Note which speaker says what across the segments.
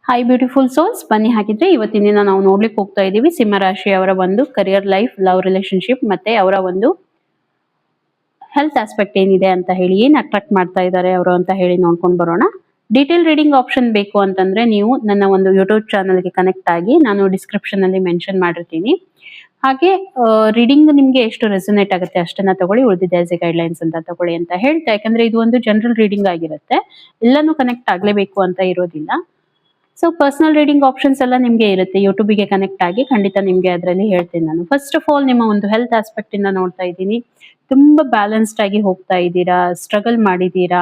Speaker 1: Hi beautiful souls, ಬನ್ನಿ ಹಾಗಿದ್ರೆ ಇವತ್ತಿನ ದಿನ ನಾವು ನೋಡ್ಲಿಕ್ಕೆ ಹೋಗ್ತಾ ಇದೀವಿ ಸಿಂಹ ರಾಶಿಯವರ ಒಂದು ಕರಿಯರ್ ಲೈಫ್, ಲವ್ ರಿಲೇಶನ್ಶಿಪ್ ಮತ್ತೆ ಅವರ ಒಂದು ಹೆಲ್ತ್ ಆಸ್ಪೆಕ್ಟ್ ಏನಿದೆ ಅಂತ ಹೇಳಿ, ಏನ್ ಅಟ್ರಾಕ್ಟ್ ಮಾಡ್ತಾ ಇದ್ದಾರೆ ಅವರು ಅಂತ ಹೇಳಿ ನೋಡ್ಕೊಂಡು ಬರೋಣ. ಡೀಟೇಲ್ ರೀಡಿಂಗ್ ಆಪ್ಷನ್ ಬೇಕು ಅಂತಂದ್ರೆ ನೀವು ನನ್ನ ಒಂದು ಯೂಟ್ಯೂಬ್ ಚಾನಲ್ಗೆ ಕನೆಕ್ಟ್ ಆಗಿ, ನಾನು ಡಿಸ್ಕ್ರಿಪ್ಷನ್ ಅಲ್ಲಿ ಮೆನ್ಷನ್ ಮಾಡಿರ್ತೀನಿ. ಹಾಗೆ ರೀಡಿಂಗ್ ನಿಮ್ಗೆ ಎಷ್ಟು ರೆಸೊನೇಟ್ ಆಗುತ್ತೆ ಅಷ್ಟನ್ನ ತಗೊಳ್ಳಿ, ಉಳಿದಿದೆ ಆಸ್ ಎ ಗೈಡ್ಲೈನ್ಸ್ ಅಂತ ತಗೊಳ್ಳಿ ಅಂತ ಹೇಳ್ತಾ, ಯಾಕಂದ್ರೆ ಇದು ಒಂದು ಜನರಲ್ ರೀಡಿಂಗ್ ಆಗಿರುತ್ತೆ, ಎಲ್ಲಾನು ಕನೆಕ್ಟ್ ಆಗ್ಲೇಬೇಕು ಅಂತ ಇರೋದಿಲ್ಲ. ಸೊ ಪರ್ಸನಲ್ ರೀಡಿಂಗ್ ಆಪ್ಷನ್ಸ್ ಎಲ್ಲ ನಿಮಗೆ ಇರುತ್ತೆ, ಯೂಟ್ಯೂಬಿಗೆ ಕನೆಕ್ಟ್ ಆಗಿ ಖಂಡಿತ ನಿಮಗೆ ಅದರಲ್ಲಿ ಹೇಳ್ತೀನಿ ನಾನು. ಫಸ್ಟ್ ಆಫ್ ಆಲ್ ನಿಮ್ಮ ಒಂದು ಹೆಲ್ತ್ ಆಸ್ಪೆಕ್ಟ್ ಇಂದ ನೋಡ್ತಾ ಇದ್ದೀನಿ, ತುಂಬಾ ಬ್ಯಾಲೆನ್ಸ್ಡ್ ಆಗಿ ಹೋಗ್ತಾ ಇದ್ದೀರಾ, ಸ್ಟ್ರಗಲ್ ಮಾಡಿದ್ದೀರಾ,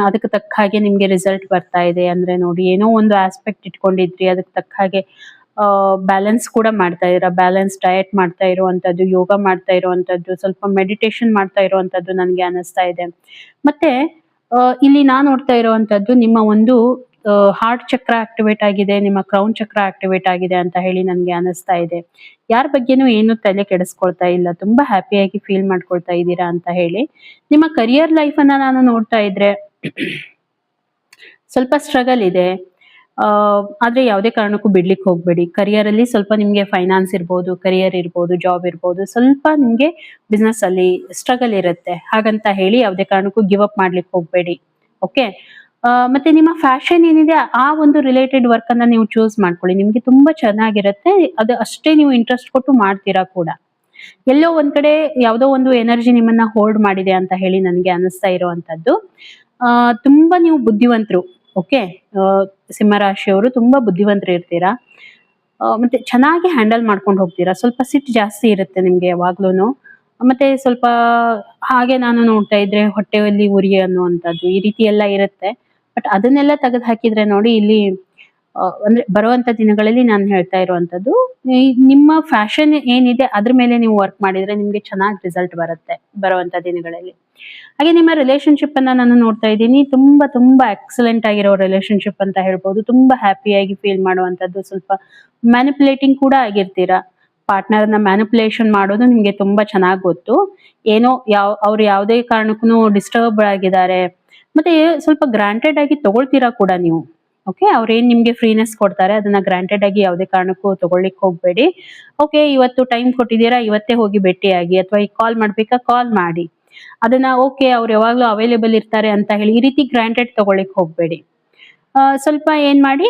Speaker 1: ಅದಕ್ಕೆ ತಕ್ಕ ಹಾಗೆ ನಿಮ್ಗೆ ರಿಸಲ್ಟ್ ಬರ್ತಾ ಇದೆ. ಅಂದ್ರೆ ನೋಡಿ, ಏನೋ ಒಂದು ಆಸ್ಪೆಕ್ಟ್ ಇಟ್ಕೊಂಡಿದ್ರಿ, ಅದಕ್ಕೆ ತಕ್ಕ ಹಾಗೆ ಬ್ಯಾಲೆನ್ಸ್ ಕೂಡ ಮಾಡ್ತಾ ಇದ್ದೀರಾ. ಬ್ಯಾಲೆನ್ಸ್ ಡಯಟ್ ಮಾಡ್ತಾ ಇರುವಂತದ್ದು, ಯೋಗ ಮಾಡ್ತಾ ಇರುವಂತದ್ದು, ಸ್ವಲ್ಪ ಮೆಡಿಟೇಷನ್ ಮಾಡ್ತಾ ಇರುವಂತದ್ದು ನನಗೆ ಅನಿಸ್ತಾ ಇದೆ. ಮತ್ತೆ ಇಲ್ಲಿ ನಾನು ನೋಡ್ತಾ ಇರುವಂತದ್ದು ನಿಮ್ಮ ಒಂದು ಹಾರ್ಟ್ ಚಕ್ರ ಆಕ್ಟಿವೇಟ್ ಆಗಿದೆ, ನಿಮ್ಮ ಕ್ರೌನ್ ಚಕ್ರ ಆಕ್ಟಿವೇಟ್ ಆಗಿದೆ ಅಂತ ಹೇಳಿ ನನಗೆ ಅನಿಸ್ತಾ ಇದೆ. ಯಾರ ಬಗ್ಗೆನೂ ಏನು ತಲೆ ಕೆಡಿಸ್ಕೊಳ್ತಾ ಇಲ್ಲ, ತುಂಬಾ ಹ್ಯಾಪಿಯಾಗಿ ಫೀಲ್ ಮಾಡ್ಕೊಳ್ತಾ ಇದ್ದೀರಾ ಅಂತ ಹೇಳಿ. ನಿಮ್ಮ ಕರಿಯರ್ ಲೈಫ್ ಅನ್ನ ನಾನು ನೋಡ್ತಾ ಇದ್ರೆ ಸ್ವಲ್ಪ ಸ್ಟ್ರಗಲ್ ಇದೆ. ಆದ್ರೆ ಯಾವುದೇ ಕಾರಣಕ್ಕೂ ಬಿಡ್ಲಿಕ್ಕೆ ಹೋಗ್ಬೇಡಿ. ಕರಿಯರ್ ಅಲ್ಲಿ ಸ್ವಲ್ಪ ನಿಮ್ಗೆ ಫೈನಾನ್ಸ್ ಇರ್ಬೋದು, ಕರಿಯರ್ ಇರ್ಬೋದು, ಜಾಬ್ ಇರ್ಬೋದು, ಸ್ವಲ್ಪ ನಿಮ್ಗೆ ಬಿಸ್ನೆಸ್ ಅಲ್ಲಿ ಸ್ಟ್ರಗಲ್ ಇರುತ್ತೆ. ಹಾಗಂತ ಹೇಳಿ ಯಾವುದೇ ಕಾರಣಕ್ಕೂ ಗಿವ್ ಅಪ್ ಮಾಡ್ಲಿಕ್ಕೆ ಹೋಗ್ಬೇಡಿ. ಓಕೆ. ಮತ್ತೆ ನಿಮ್ಮ ಫ್ಯಾಷನ್ ಏನಿದೆ ಆ ಒಂದು ರಿಲೇಟೆಡ್ ವರ್ಕ್ ಅನ್ನ ನೀವು ಚೂಸ್ ಮಾಡ್ಕೊಳ್ಳಿ, ನಿಮ್ಗೆ ತುಂಬಾ ಚೆನ್ನಾಗಿರುತ್ತೆ. ಅದು ಅಷ್ಟೇ ನೀವು ಇಂಟ್ರೆಸ್ಟ್ ಕೊಟ್ಟು ಮಾಡ್ತೀರಾ ಕೂಡ. ಎಲ್ಲೋ ಒಂದ್ ಕಡೆ ಯಾವುದೋ ಒಂದು ಎನರ್ಜಿ ನಿಮ್ಮನ್ನ ಹೋಲ್ಡ್ ಮಾಡಿದೆ ಅಂತ ಹೇಳಿ ನನಗೆ ಅನಿಸ್ತಾ ಇರುವಂತದ್ದು. ತುಂಬಾ ನೀವು ಬುದ್ಧಿವಂತರು. ಓಕೆ. ಸಿಂಹರಾಶಿಯವರು ತುಂಬಾ ಬುದ್ಧಿವಂತರು ಇರ್ತೀರಾ. ಮತ್ತೆ ಚೆನ್ನಾಗಿ ಹ್ಯಾಂಡಲ್ ಮಾಡ್ಕೊಂಡು ಹೋಗ್ತೀರಾ. ಸ್ವಲ್ಪ ಸಿಟ್ಟು ಜಾಸ್ತಿ ಇರುತ್ತೆ ನಿಮ್ಗೆ ಯಾವಾಗ್ಲೂನು. ಮತ್ತೆ ಸ್ವಲ್ಪ ಹಾಗೆ ನಾನು ನೋಡ್ತಾ ಇದ್ರೆ ಹೊಟ್ಟೆಯಲ್ಲಿ ಉರಿ ಅನ್ನುವಂಥದ್ದು ಈ ರೀತಿ ಎಲ್ಲ ಇರುತ್ತೆ. ಬಟ್ ಅದನ್ನೆಲ್ಲ ತೆಗೆದು ಹಾಕಿದ್ರೆ ನೋಡಿ, ಇಲ್ಲಿ ಅಂದ್ರೆ ಬರುವಂತ ದಿನಗಳಲ್ಲಿ ನಾನು ಹೇಳ್ತಾ ಇರುವಂತದ್ದು, ನಿಮ್ಮ ಫ್ಯಾಷನ್ ಏನಿದೆ ಅದ್ರ ಮೇಲೆ ನೀವು ವರ್ಕ್ ಮಾಡಿದ್ರೆ ನಿಮ್ಗೆ ಚೆನ್ನಾಗಿ ರಿಸಲ್ಟ್ ಬರುತ್ತೆ ಬರುವಂತ ದಿನಗಳಲ್ಲಿ. ಹಾಗೆ ನಿಮ್ಮ ರಿಲೇಶನ್ಶಿಪ್ ಅನ್ನ ನಾನು ನೋಡ್ತಾ ಇದ್ದೀನಿ, ತುಂಬಾ ತುಂಬಾ ಎಕ್ಸಲೆಂಟ್ ಆಗಿರೋ ರಿಲೇಶನ್ಶಿಪ್ ಅಂತ ಹೇಳ್ಬೋದು. ತುಂಬಾ ಹ್ಯಾಪಿಯಾಗಿ ಫೀಲ್ ಮಾಡುವಂತದ್ದು, ಸ್ವಲ್ಪ ಮ್ಯಾನಿಪುಲೇಟಿಂಗ್ ಕೂಡ ಆಗಿರ್ತೀರಾ. ಪಾರ್ಟ್ನರ್ನ ಮ್ಯಾನಿಪುಲೇಷನ್ ಮಾಡೋದು ನಿಮ್ಗೆ ತುಂಬಾ ಚೆನ್ನಾಗಿ ಗೊತ್ತು. ಏನೋ ಅವ್ರು ಯಾವುದೇ ಕಾರಣಕ್ಕೂ ಡಿಸ್ಟರ್ಬ್ ಆಗಿದ್ದಾರೆ, ಮತ್ತೆ ಸ್ವಲ್ಪ ಗ್ರಾಂಟೆಡ್ ಆಗಿ ತಗೊಳ್ತೀರಾ ಕೂಡ ನೀವು. ಓಕೆ. ಅವ್ರೇನ್ ನಿಮ್ಗೆ ಫ್ರೀನೆಸ್ ಕೊಡ್ತಾರೆ ಅದನ್ನ ಗ್ರಾಂಟೆಡ್ ಆಗಿ ಯಾವುದೇ ಕಾರಣಕ್ಕೂ ತಗೊಳ್ಳಿಕ್ ಹೋಗ್ಬೇಡಿ. ಓಕೆ, ಇವತ್ತು ಟೈಮ್ ಕೊಟ್ಟಿದ್ದೀರಾ, ಇವತ್ತೇ ಹೋಗಿ ಭೇಟಿಯಾಗಿ, ಅಥವಾ ಈಗ ಕಾಲ್ ಮಾಡ್ಬೇಕಾ ಕಾಲ್ ಮಾಡಿ. ಅದನ್ನ ಓಕೆ ಅವ್ರು ಯಾವಾಗ್ಲೂ ಅವೈಲೇಬಲ್ ಇರ್ತಾರೆ ಅಂತ ಹೇಳಿ ಈ ರೀತಿ ಗ್ರಾಂಟೆಡ್ ತಗೊಳ್ಳಿಕ್ ಹೋಗ್ಬೇಡಿ. ಸ್ವಲ್ಪ ಏನ್ ಮಾಡಿ,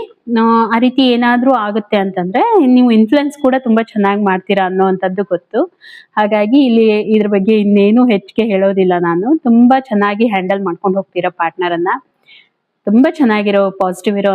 Speaker 1: ಆ ರೀತಿ ಏನಾದ್ರೂ ಆಗುತ್ತೆ ಅಂತಂದ್ರೆ ನೀವು ಇನ್ಫ್ಲುಯೆನ್ಸ್ ಕೂಡ ತುಂಬಾ ಚೆನ್ನಾಗಿ ಮಾಡ್ತೀರಾ ಅನ್ನೋವಂಥದ್ದು ಗೊತ್ತು. ಹಾಗಾಗಿ ಇಲ್ಲಿ ಇದ್ರ ಬಗ್ಗೆ ಇನ್ನೇನು ಹೆಚ್ಚಿಗೆ ಹೇಳೋದಿಲ್ಲ ನಾನು. ತುಂಬಾ ಚೆನ್ನಾಗಿ ಹ್ಯಾಂಡಲ್ ಮಾಡ್ಕೊಂಡು ಹೋಗ್ತೀರಾ ಪಾರ್ಟ್ನರ್ ಅನ್ನ. ತುಂಬಾ ಚೆನ್ನಾಗಿರೋ ಪಾಸಿಟಿವ್ ಇರೋ